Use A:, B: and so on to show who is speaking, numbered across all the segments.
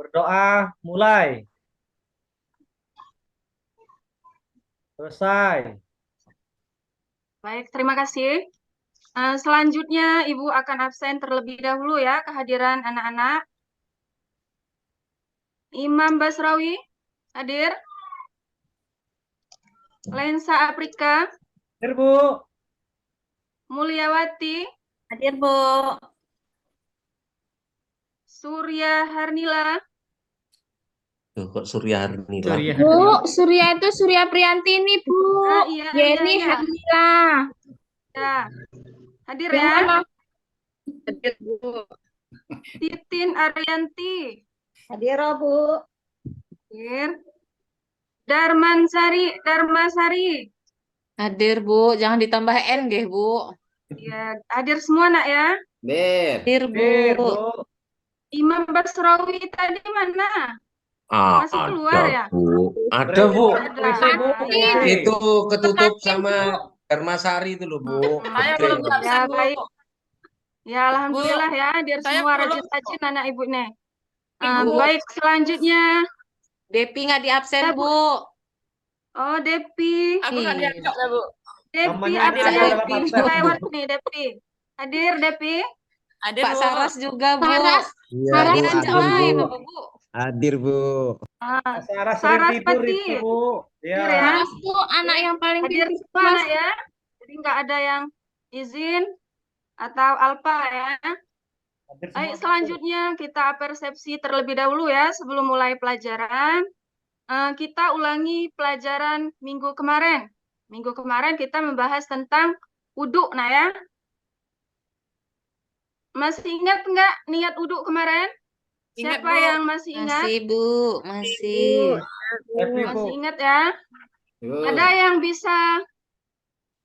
A: berdoa, mulai. Selesai.
B: Baik, terima kasih. Selanjutnya Ibu akan absen terlebih dahulu ya kehadiran anak-anak. Imam Basrawi hadir. Lensa Aprika,
A: Hadir, Bu.
B: Mulyawati,
C: Hadir, Bu.
B: Surya Harnila,
D: Tuh, kok Surya Harnila?
A: Surya
E: Bu,
A: Harnila.
E: Surya itu Surya Priyanti ini, Bu.
B: iya,
E: Yeni
B: iya.
E: Hadila.
B: Ya. Hadir
E: Yang
B: ya.
E: mana?
C: Hadir, Bu.
B: Titin Arianti,
C: Hadir, Bu.
B: hadir. Darmasari,
E: Hadir, Bu. Jangan ditambah N, nggih, Bu.
B: ya, hadir semua nak ya.
E: Hadir, Bu.
A: Hadir, Bu.
B: Imam Basrawi tadi mana?
D: Ah,
B: Masih keluar
D: ada,
B: ya?
D: Bu. Ada, Bu.
A: WC, Bu.
B: Ya,
A: WC.
D: Itu ketutup sama Dharmasari itu loh, Bu.
C: Saya
D: Gede.
C: belum
B: ya
C: absen, Bu.
B: baik. Ya alhamdulillah ya, hadir
C: Saya
B: semua
C: belum.
B: rajin-rajin anak ibu nih.
E: Ibu.
B: Baik, selanjutnya.
E: Depi nggak di absen,
B: Ya, Bu.
E: Bu.
B: Oh, Depi.
C: Aku nggak
E: Iya.
C: diajak ya, Bu.
B: Depi
A: Namanya
B: absen.
A: ada dalam absen.
B: Lewat nih, Depi. Hadir, Depi.
C: Hadir,
E: Pak
C: Bu.
E: Saras juga, Bu.
B: Saras.
F: Iya,
E: Nggak
F: Bu,
E: diajak
F: hadir,
E: lain,
F: Bu.
E: apa, Bu?
F: Hadir, Bu.
B: Ah,
A: Sarah sering tidur
B: Saraspati.
A: itu, Bu. Ya.
B: Hadir ya.
E: Saras tuh anak yang paling
B: Hadir
E: pintar,
B: semua
E: Mas.
B: anak ya. Jadi nggak ada yang izin atau alpa ya.
A: Hadir
B: Baik,
A: semua.
B: selanjutnya kita persepsi terlebih dahulu ya sebelum mulai pelajaran. Kita ulangi pelajaran minggu kemarin. Minggu kemarin kita membahas tentang wudhu, nah ya. Masih ingat nggak niat wudhu kemarin?
C: Ingat,
B: Siapa
C: Bu.
B: yang masih ingat?
E: Masih, Bu. Masih.
A: Happy, Bu.
B: Masih ingat ya? Ada yang bisa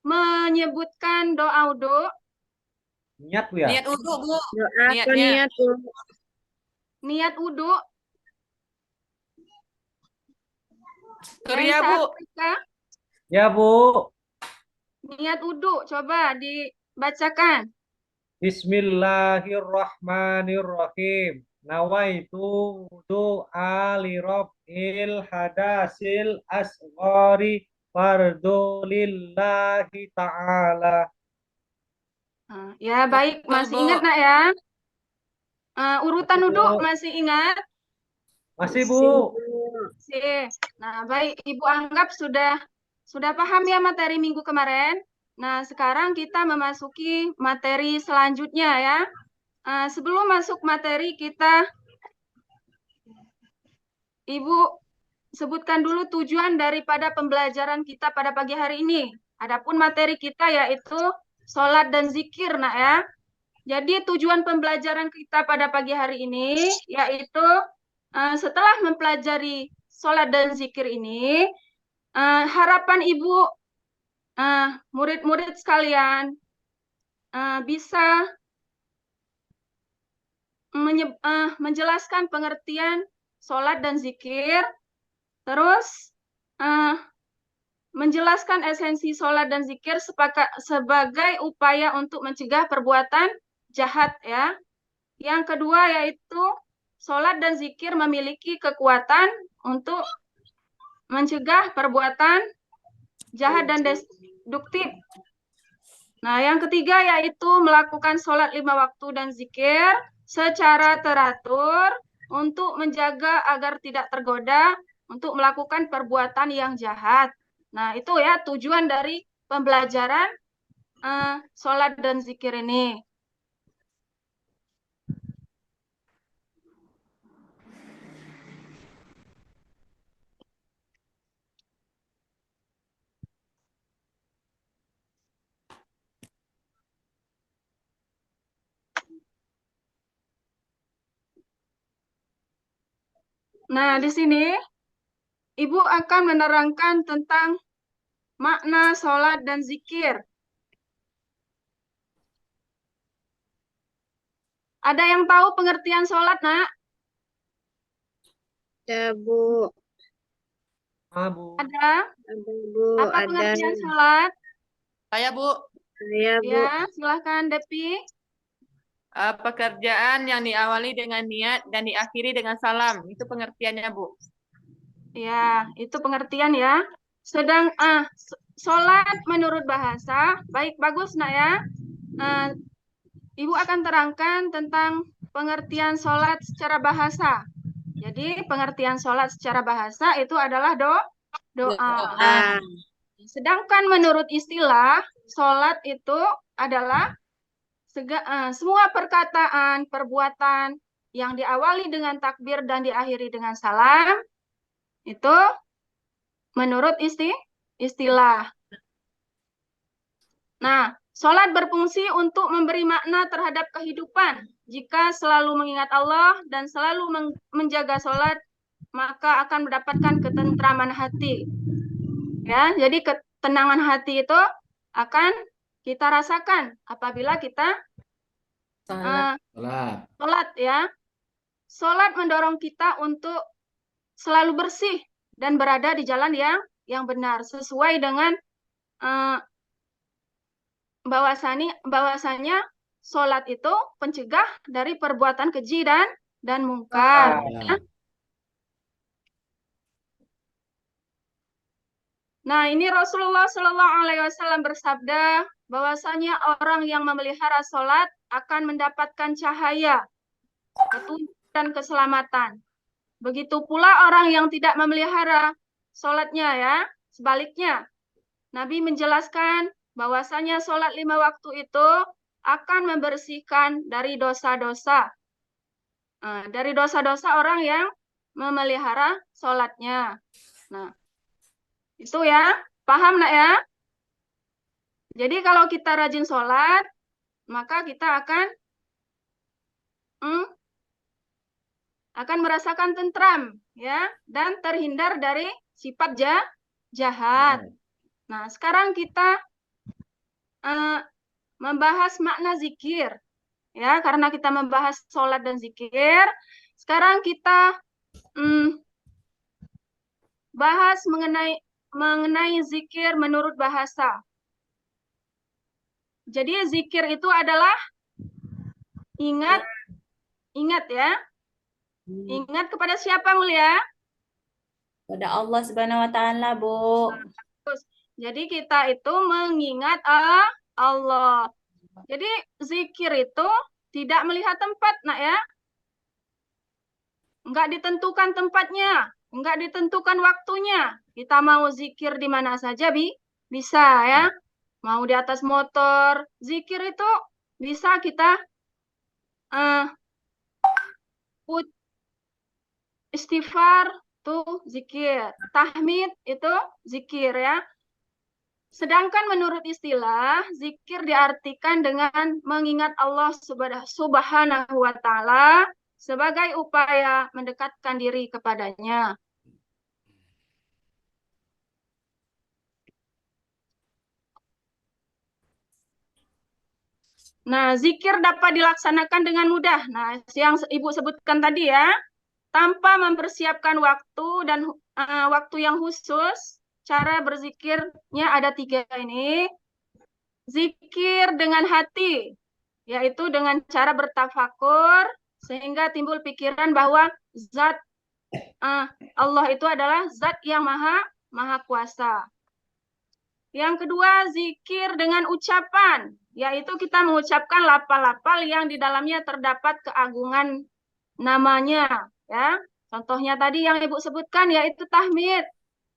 B: menyebutkan doa wudhu?
A: Niat, Bu ya?
C: Niat wudhu, Bu.
E: Apa
C: Niatnya.
E: niat, Bu?
B: Niat wudhu.
C: Surya,
B: Lensa
C: Bu.
B: Afrika,
A: Ya, Bu.
B: niat wudhu, coba dibacakan.
A: Bismillahirrahmanirrahim. Nawaitu doa li rabbil hadasil asghari fardulillahi ta'ala.
B: Ya, baik.
C: Betul,
B: Masih
C: Bu.
B: ingat, nak ya? Urutan
A: Betul.
B: wudhu masih ingat?
A: Masih, Bu.
B: Sih. Nah, baik. Ibu anggap sudah paham ya materi minggu kemarin. Nah, sekarang kita memasuki materi selanjutnya ya. Sebelum masuk materi Ibu sebutkan dulu tujuan daripada pembelajaran kita pada pagi hari ini. Adapun materi kita yaitu sholat dan zikir, nak ya. Jadi tujuan pembelajaran kita pada pagi hari ini yaitu setelah mempelajari sholat dan zikir ini, harapan Ibu, murid-murid sekalian, bisa menjelaskan pengertian sholat dan zikir, terus menjelaskan esensi sholat dan zikir sebagai upaya untuk mencegah perbuatan jahat ya. Yang kedua yaitu sholat dan zikir memiliki kekuatan untuk mencegah perbuatan jahat dan destruktif. Nah, yang ketiga yaitu melakukan sholat 5 waktu dan zikir secara teratur untuk menjaga agar tidak tergoda untuk melakukan perbuatan yang jahat. Nah, itu ya tujuan dari pembelajaran sholat dan zikir ini. Nah, di sini Ibu akan menerangkan tentang makna sholat dan zikir. Ada yang tahu pengertian sholat, nak?
E: Ada, Bu.
A: Bu.
B: Ada?
E: Ada, Bu.
B: Apa
E: Ada.
B: pengertian sholat?
C: Saya, Bu.
E: Saya, Bu.
B: Ya, silahkan Depi.
C: Pekerjaan yang diawali dengan niat dan diakhiri dengan salam. Itu pengertiannya, Bu.
B: Ya, itu pengertian ya. Sholat menurut bahasa, baik bagus nak ya. Ibu akan terangkan tentang pengertian sholat secara bahasa. Jadi pengertian sholat secara bahasa itu adalah doa. Sedangkan menurut istilah, sholat itu adalah semua perkataan, perbuatan yang diawali dengan takbir dan diakhiri dengan salam, itu menurut istilah. Nah, sholat berfungsi untuk memberi makna terhadap kehidupan. Jika selalu mengingat Allah dan selalu menjaga sholat, maka akan mendapatkan ketentraman hati. Ya, jadi ketenangan hati itu akan kita rasakan apabila kita sholat ya. Sholat mendorong kita untuk selalu bersih dan berada di jalan yang benar sesuai dengan bahwasanya sholat itu pencegah dari perbuatan keji dan mungkar. Nah, ini Rasulullah Shallallahu Alaihi Wasallam bersabda bahwasanya orang yang memelihara sholat akan mendapatkan cahaya, petunjuk dan keselamatan. Begitu pula orang yang tidak memelihara sholatnya ya, sebaliknya. Nabi menjelaskan bahwasanya sholat 5 waktu itu akan membersihkan dari dosa-dosa. Dari dosa-dosa orang yang memelihara sholatnya. Nah, itu ya, paham nak ya? Jadi kalau kita rajin sholat, maka kita akan merasakan tentram ya, dan terhindar dari sifat jahat. Nah, sekarang kita membahas makna zikir ya, karena kita membahas sholat dan zikir. Sekarang kita bahas mengenai zikir menurut bahasa. Jadi zikir itu adalah ingat ya. Ingat kepada siapa, Mulia?
C: Pada Allah Subhanahu wa taala, Bu.
B: Jadi kita itu mengingat Allah. Jadi zikir itu tidak melihat tempat, nak ya. Enggak ditentukan tempatnya, enggak ditentukan waktunya. Kita mau zikir di mana saja bisa ya. Mau di atas motor, zikir itu bisa kita istighfar tuh zikir, tahmid itu zikir ya. Sedangkan menurut istilah, zikir diartikan dengan mengingat Allah Subhanahu wa taala sebagai upaya mendekatkan diri kepadanya. Nah, zikir dapat dilaksanakan dengan mudah. Nah, yang Ibu sebutkan tadi ya, tanpa mempersiapkan waktu dan waktu yang khusus. Cara berzikirnya ada 3 ini. Zikir dengan hati, yaitu dengan cara bertafakur, sehingga timbul pikiran bahwa zat Allah itu adalah zat yang maha kuasa. Yang kedua, zikir dengan ucapan, yaitu kita mengucapkan lafal-lafal yang di dalamnya terdapat keagungan namanya. Ya, contohnya tadi yang Ibu sebutkan yaitu tahmid,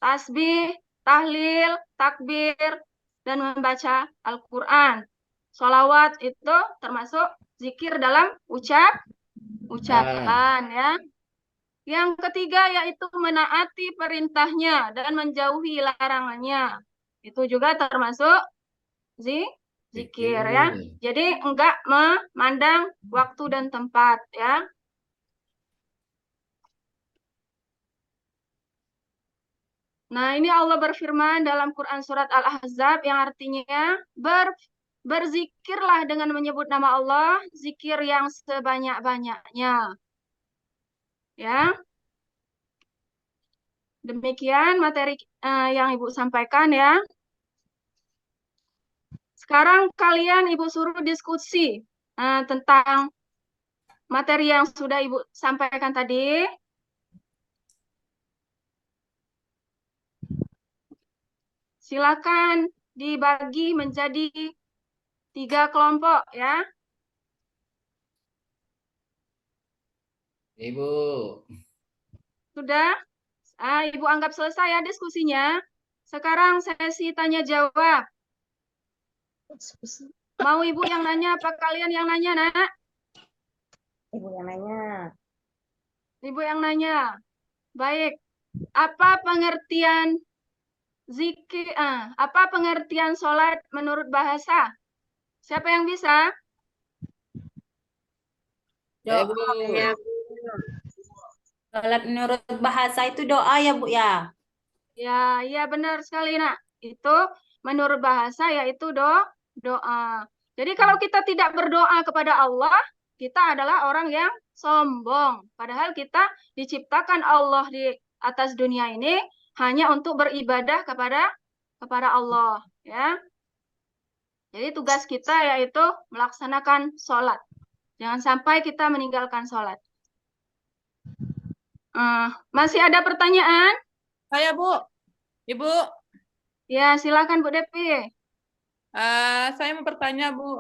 B: tasbih, tahlil, takbir, dan membaca Al-Quran. Sholawat itu termasuk zikir dalam ucapan ya. Yang ketiga yaitu menaati perintahnya dan menjauhi larangannya. Itu juga termasuk zikir ya. Jadi enggak memandang waktu dan tempat ya. Nah, ini Allah berfirman dalam Quran surat Al-Ahzab yang artinya berzikirlah dengan menyebut nama Allah, zikir yang sebanyak-banyaknya. Ya. Demikian materi yang Ibu sampaikan ya. Sekarang kalian Ibu suruh diskusi tentang materi yang sudah Ibu sampaikan tadi. Silakan dibagi menjadi 3 kelompok ya.
D: Ibu.
B: Sudah? Ibu anggap selesai ya diskusinya. Sekarang sesi tanya jawab. Mau Ibu yang nanya apa kalian yang nanya, Nak?
F: Ibu yang nanya.
B: Ibu yang nanya. Baik. Apa pengertian zikir? Apa pengertian sholat menurut bahasa? Siapa yang bisa?
D: Bu.
F: Sholat menurut bahasa itu doa ya Bu ya.
B: Ya, iya benar sekali, Nak. Itu menurut bahasa yaitu doa. Jadi kalau kita tidak berdoa kepada Allah, kita adalah orang yang sombong. Padahal kita diciptakan Allah di atas dunia ini hanya untuk beribadah kepada Allah, ya. Jadi tugas kita yaitu melaksanakan sholat. Jangan sampai kita meninggalkan sholat. Masih ada pertanyaan?
C: Saya, Bu. Ibu,
B: Ya, silakan Bu Depi.
C: saya mau bertanya, Bu.